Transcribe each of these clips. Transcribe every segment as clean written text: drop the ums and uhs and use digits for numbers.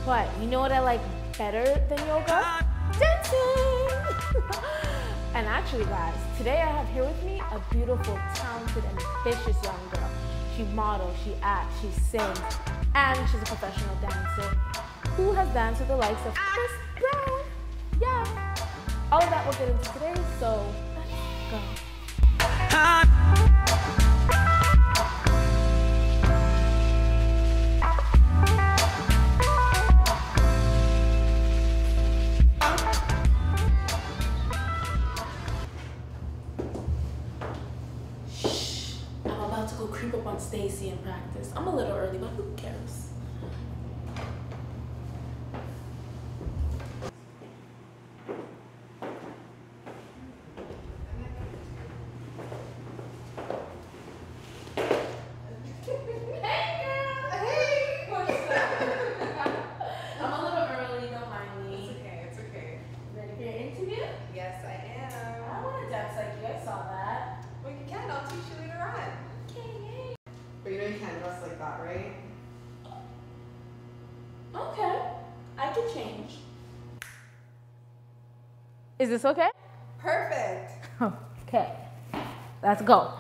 But you know what I like better than yoga? Dancing! And actually guys, today I have here with me a beautiful, talented, and ambitious young girl. She models, she acts, she sings, and she's a professional dancer who has danced with the likes of Chris Brown. Yeah. All of that we'll get into today, so let's go. Go creep up on Stacey in practice. I'm a little early, but who cares? Right? Okay, I can change. Is this okay? Perfect. Okay, let's go.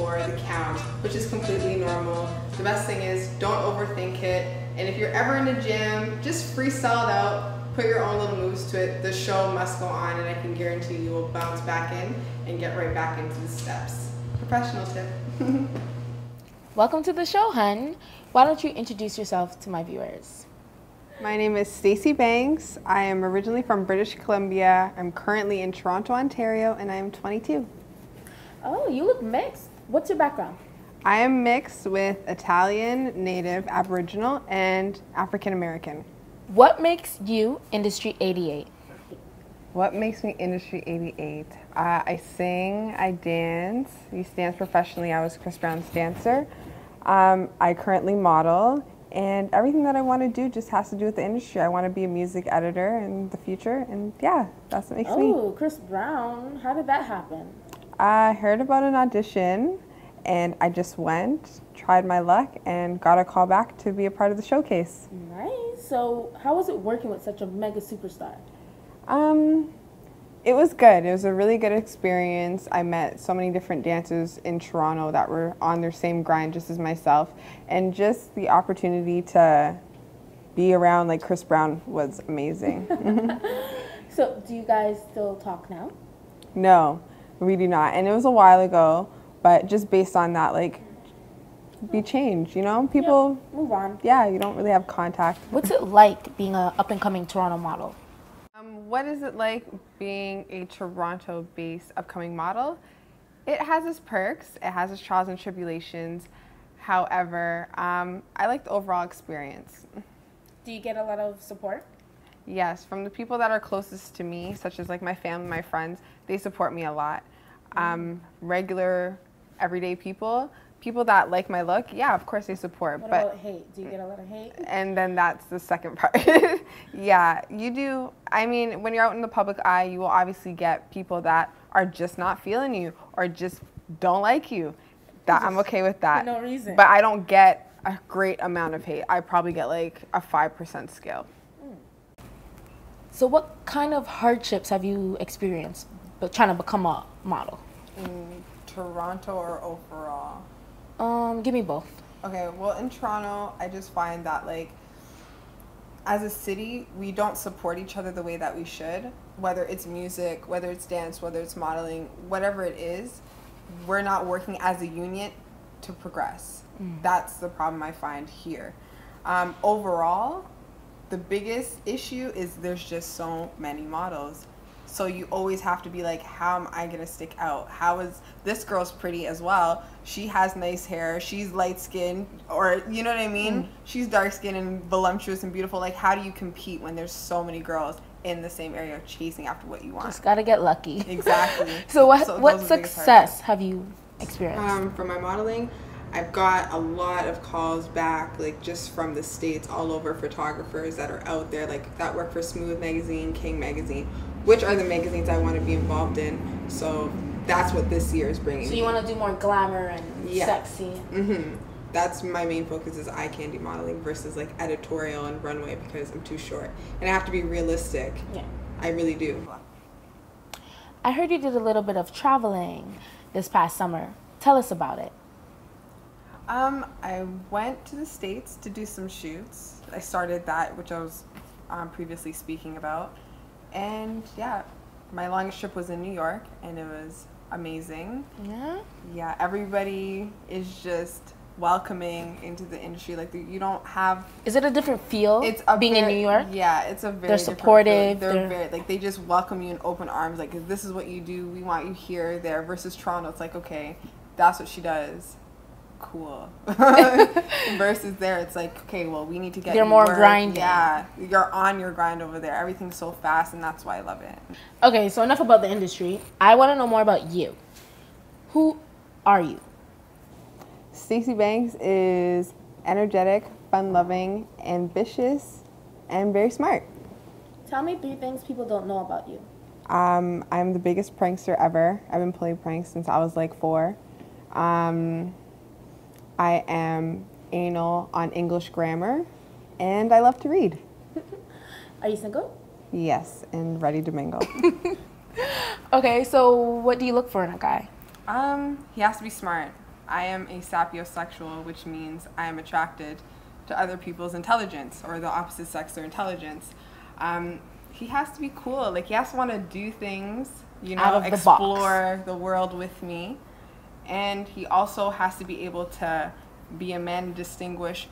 Or the count, which is completely normal. The best thing is don't overthink it, and if you're ever in a gym, just freestyle it out, put your own little moves to it. The show must go on, and I can guarantee you will bounce back in and get right back into the steps. Professional tip. Welcome to the show, hun. Why don't you introduce yourself to my viewers? My name is Stacey Banks. I am originally from British Columbia. I'm currently in Toronto, Ontario, and I am 22. Oh, you look mixed. What's your background? I am mixed with Italian, Native, Aboriginal, and African American. What makes you Industry88? What makes me Industry88? I sing, I dance. I used to dance professionally. I was Chris Brown's dancer. I currently model, and everything that I want to do just has to do with the industry. I want to be a music editor in the future, and yeah, that's what makes me. Oh, Chris Brown. How did that happen? I heard about an audition, and I just went, tried my luck, and got a call back to be a part of the showcase. Nice. So how was it working with such a mega superstar? It was good. It was a really good experience. I met so many different dancers in Toronto that were on their same grind just as myself, and just the opportunity to be around like Chris Brown was amazing. So do you guys still talk now? No. We do not, and it was a while ago, but just based on that, like, be changed, you know? People move on. Yeah, you don't really have contact. What's it like being an up-and-coming Toronto model? What is it like being a Toronto-based upcoming model? It has its perks, it has its trials and tribulations. However, I like the overall experience. Do you get a lot of support? Yes, from the people that are closest to me, such as like my family, my friends, they support me a lot. Regular, everyday people that like my look, yeah, of course they support. What but about hate? Do you get a lot of hate? And then that's the second part. Yeah, you do. I mean, when you're out in the public eye, you will obviously get people that are just not feeling you or just don't like you. That I'm okay with that. For no reason. But I don't get a great amount of hate. I probably get like a 5% scale. So what kind of hardships have you experienced trying to become a model? In Toronto or overall? Give me both. Okay, well in Toronto, I just find that like, as a city, we don't support each other the way that we should. Whether it's music, whether it's dance, whether it's modeling, whatever it is, we're not working as a union to progress. That's the problem I find here. Overall, the biggest issue is there's just so many models. So you always have to be like, how am I gonna stick out? How is this girl's pretty as well? She has nice hair. She's light skinned, or you know what I mean? She's dark skinned and voluptuous and beautiful. Like, how do you compete when there's so many girls in the same area chasing after what you want? Just gotta get lucky. Exactly. So what success have you experienced? From my modeling, I've got a lot of calls back, like just from the States, all over, photographers that are out there, like that work for Smooth Magazine, King Magazine, which are the magazines I want to be involved in. So that's what this year is bringing. So you want to do more glamour and sexy. That's my main focus, is eye candy modeling versus like editorial and runway, because I'm too short and I have to be realistic. Yeah, I really do. I heard you did a little bit of traveling this past summer. Tell us about it. I went to the States to do some shoots. I started that, which I was previously speaking about. And yeah, my longest trip was in New York, and it was amazing. Yeah? Yeah, everybody is just welcoming into the industry. Like, you don't have... Is it a different feel being in New York? Yeah, it's a very... They're supportive. They're very, like, they just welcome you in open arms. Like, if this is what you do, we want you here, there. Versus Toronto, it's like, okay, that's what she does. Cool. Versus there, it's like, okay, well, we need to get They're more grinding. Yeah, you're on your grind over there. Everything's so fast, and that's why I love it. Okay, so enough about the industry. I want to know more about you. Who are you? Stacey Banks is energetic, fun-loving, ambitious, and very smart. Tell me 3 things people don't know about you. I'm the biggest prankster ever. I've been playing pranks since I was like 4. I am anal on English grammar, and I love to read. Are you single? Yes, and ready to mingle. Okay, so what do you look for in a guy? He has to be smart. I am a sapiosexual, which means I am attracted to other people's intelligence, or the opposite sex their intelligence. He has to be cool. Like, he has to want to do things, you know, explore the world with me. And he also has to be able to be a man and distinguish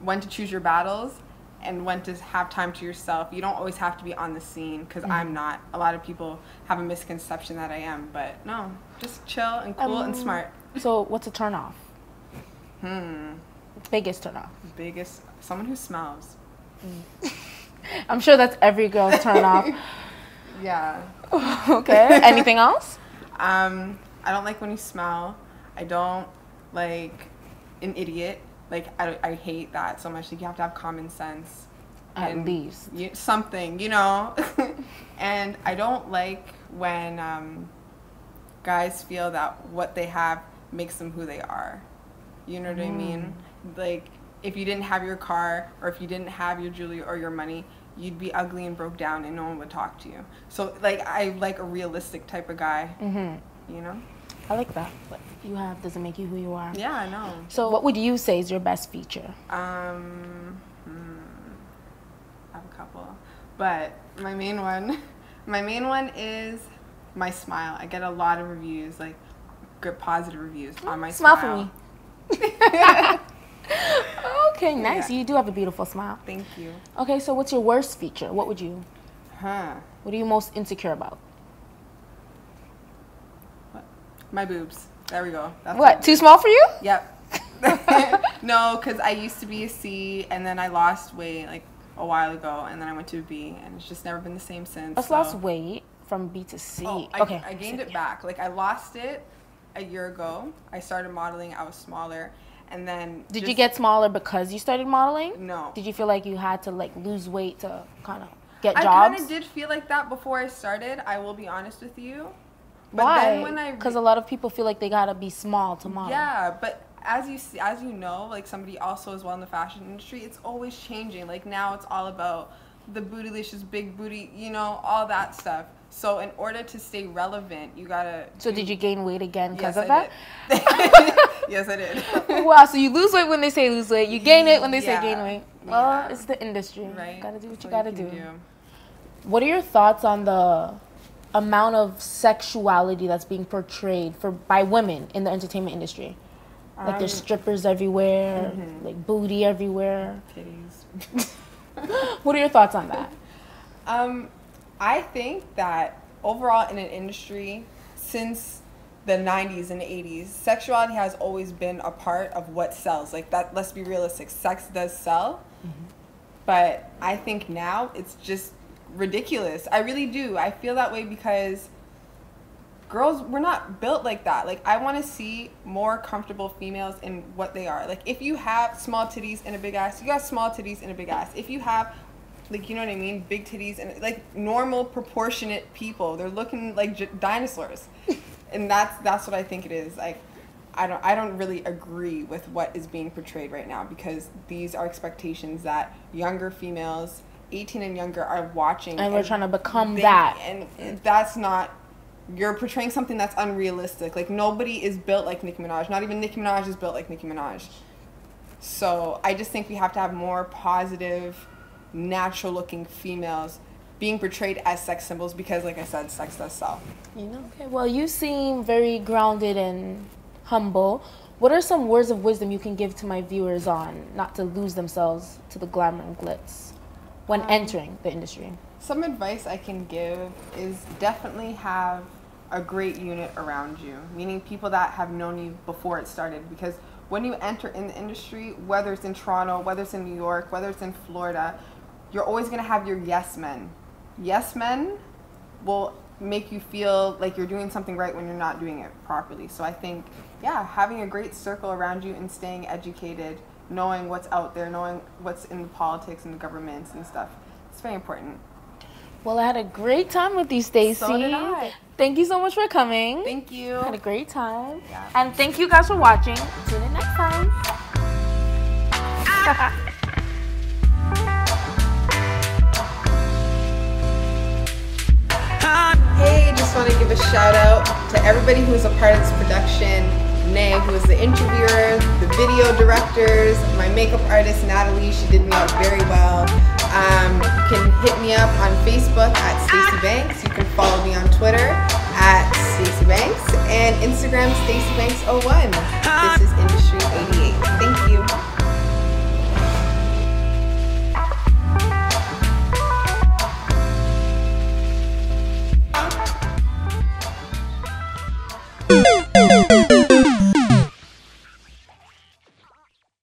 when to choose your battles and when to have time to yourself. You don't always have to be on the scene, because I'm not. A lot of people have a misconception that I am, but no, just chill and cool and smart. So what's a turn off? Biggest turn off? Biggest, someone who smells. I'm sure that's every girl's turn off. Yeah. Okay, anything else? I don't like when you smell. I don't like an idiot. Like, I hate that so much. Like, you have to have common sense. At least. Something, you know? And I don't like when guys feel that what they have makes them who they are. You know what I mean? Like, if you didn't have your car, or if you didn't have your jewelry or your money, you'd be ugly and broke down and no one would talk to you. So, like, I like a realistic type of guy. You know? I like that. What you have doesn't make you who you are. Yeah, I know. So what would you say is your best feature? I have a couple. But my main one is my smile. I get a lot of reviews, like good positive reviews on my smile. Smile for me. Okay, nice. Yeah. You do have a beautiful smile. Thank you. Okay, so what's your worst feature? What would you... What are you most insecure about? My boobs. There we go. That's what? Too small for you? Yep. No, because I used to be a C, and then I lost weight like a while ago, and then I went to a B, and it's just never been the same since. Let's lost weight from B to C. Oh, I gained it back. Like, I lost it a year ago. I started modeling. I was smaller, and then. Did you get smaller because you started modeling? No. Did you feel like you had to like lose weight to kind of get jobs? I kind of did feel like that before I started. I will be honest with you. But why? Because a lot of people feel like they gotta be small to model. Yeah, but as you know, like somebody also as well in the fashion industry, it's always changing. Like, now it's all about the bootylicious, big booty, you know, all that stuff. So in order to stay relevant, you gotta. So did you gain weight again because of that? Yes, I did. Wow. So you lose weight when they say lose weight. You gain it when they say gain weight. Well, it's the industry. Right. Gotta do what That's you all gotta can do. What are your thoughts on the amount of sexuality that's being portrayed by women in the entertainment industry? Like there's strippers everywhere, like booty everywhere. Titties. What are your thoughts on that? I think that overall in an industry, since the 90s and 80s, sexuality has always been a part of what sells. Like that, let's be realistic, sex does sell. But I think now it's just ridiculous. I really do. I feel that way because girls, we're not built like that. Like, I want to see more comfortable females in what they are. Like, if you have small titties and a big ass, you got small titties and a big ass. If you have, like, you know what I mean, big titties and, like, normal, proportionate people, they're looking like dinosaurs. And that's what I think it is. Like, I don't really agree with what is being portrayed right now, because these are expectations that younger females, 18 and younger, are watching. And we're trying to become that. And that's not... You're portraying something that's unrealistic. Like, nobody is built like Nicki Minaj. Not even Nicki Minaj is built like Nicki Minaj. So I just think we have to have more positive, natural-looking females being portrayed as sex symbols, because, like I said, sex does sell. You know? Okay, well, you seem very grounded and humble. What are some words of wisdom you can give to my viewers on not to lose themselves to the glamour and glitz when entering the industry? Some advice I can give is definitely have a great unit around you, meaning people that have known you before it started. Because when you enter in the industry, whether it's in Toronto, whether it's in New York, whether it's in Florida, you're always going to have your yes men. Yes men will make you feel like you're doing something right when you're not doing it properly. So I think, yeah, having a great circle around you and staying educated, knowing what's out there, knowing what's in the politics and the governments and stuff, it's very important. Well, I had a great time with you, Stacey. So did I. Thank you so much for coming. Thank you. I had a great time. Yeah. And thank you guys for watching. Tune in next time. Hey, just want to give a shout out to everybody who was a part of this production. Nay, who was the interviewer, the video directors, my makeup artist Natalie, she did me out very well. You can hit me up on Facebook at Stacey Banks. You can follow me on Twitter at Stacey Banks and Instagram Stacey Banks 01. This is Industry88. Thank you.